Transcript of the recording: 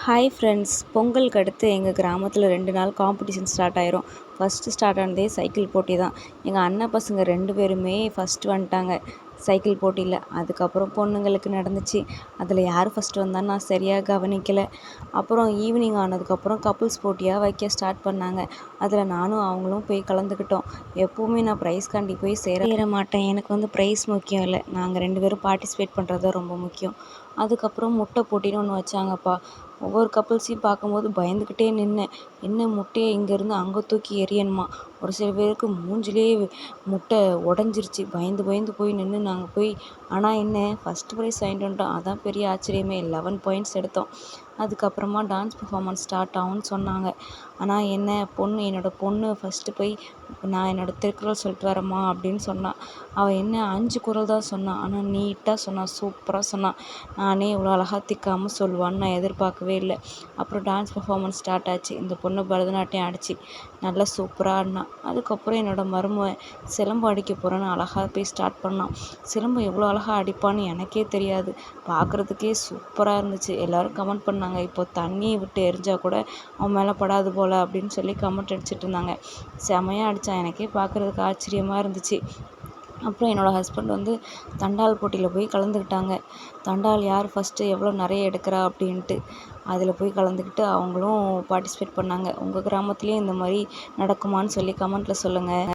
Hi friends, பொங்கலுக்கு அடுத்து எங்கள் கிராமத்தில் 2 நாள் காம்படிஷன் ஸ்டார்ட் ஆயிரும். ஃபஸ்ட்டு ஸ்டார்ட் ஆனதே சைக்கிள் போட்டி தான். எங்கள் அண்ணன் பசங்க 2 பேருமே ஃபஸ்ட்டு வந்துட்டாங்க சைக்கிள் போட்டியில். அதுக்கப்புறம் பொண்ணுங்களுக்கு நடந்துச்சு. அதில் யார் ஃபஸ்ட்டு வந்தான்னு நான் சரியாக கவனிக்கலை. அப்புறம் ஈவினிங் ஆனதுக்கப்புறம் கப்புள்ஸ் போட்டியாக வைக்க ஸ்டார்ட் பண்ணாங்க. அதில் நானும் அவங்களும் போய் கலந்துக்கிட்டோம். எப்போவுமே நான் ப்ரைஸ்காண்டி போய் சேர மாட்டேன். எனக்கு ப்ரைஸ் முக்கியம் இல்லை, நாங்கள் 2 பேரும் பார்ட்டிசிபேட் பண்ணுறது தான் ரொம்ப முக்கியம். அதுக்கப்புறம் முட்டை போட்டின்னு ஒன்று வச்சாங்கப்பா. ஒவ்வொரு கப்புள்ஸையும் பார்க்கும்போது பயந்துக்கிட்டே நின்னேன். என்ன முட்டையை இங்கேருந்து அங்கே தூக்கி எறியணுமா? ஒரு சில பேருக்கு மூஞ்சிலே முட்டை உடஞ்சிருச்சு. பயந்து பயந்து போய் நின்று நாங்கள் போய் ஆனால் என்ன ஃபஸ்ட்டு ப்ரைஸ் வாங்கிட்டு வந்துட்டோம். அதான் பெரிய ஆச்சரியமே. 11 பாயிண்ட்ஸ் எடுத்தோம். அதுக்கப்புறமா டான்ஸ் பர்ஃபார்மன்ஸ் ஸ்டார்ட் ஆகும்னு சொன்னாங்க. ஆனால் என்னோடய பொண்ணு ஃபஸ்ட்டு போய் நான் என்னோடய திருக்குறள் சொல்லிட்டு வரேம்மா அப்படின்னு சொன்னான். அவள் 5 குறள் தான் சொன்னான். ஆனால் நீட்டாக சொன்னான், சூப்பராக சொன்னான். நானே இவ்வளோ அழகாக திக்காமல் சொல்லுவான்னு நான் எதிர்பார்க்கவே இல்லை. அப்புறம் டான்ஸ் பர்ஃபார்மன்ஸ் ஸ்டார்ட் ஆச்சு. இந்த பொண்ணு பரதநாட்டியம் ஆடிச்சு, நல்லா சூப்பராக ஆடினான். அதுக்கப்புறம் என்னோடய மருமகன் சிலம்பு அடிக்க போகிறேன்னு அழகாக போய் ஸ்டார்ட் பண்ணான். சிலம்பு எவ்வளோ அழகாக அடிப்பான்னு எனக்கே தெரியாது, பார்க்குறதுக்கே சூப்பராக இருந்துச்சு. எல்லோரும் கமெண்ட் பண்ணாங்க, இப்போ தண்ணியை விட்டு எரிஞ்சால் கூட அவன் மேலே படாது போல் அப்படின்னு சொல்லி கமெண்ட் அடிச்சிட்டு இருந்தாங்க. செமையாக அடித்தான். எனக்கே பார்க்குறதுக்கு ஆச்சரியமாக இருந்துச்சு. அப்புறம் என்னோடய ஹஸ்பண்ட் தண்டால் போட்டியில் போய் கலந்துக்கிட்டாங்க. தண்டால் யார் ஃபஸ்ட்டு எவ்வளோ நிறைய எடுக்கிறா அப்படின்ட்டு அதில் போய் கலந்துக்கிட்டு அவங்களும் பார்ட்டிசிபேட் பண்ணாங்க. உங்கள் கிராமத்துலேயும் இந்த மாதிரி நடக்குமான்னு சொல்லி கமெண்ட்டில் சொல்லுங்கள்.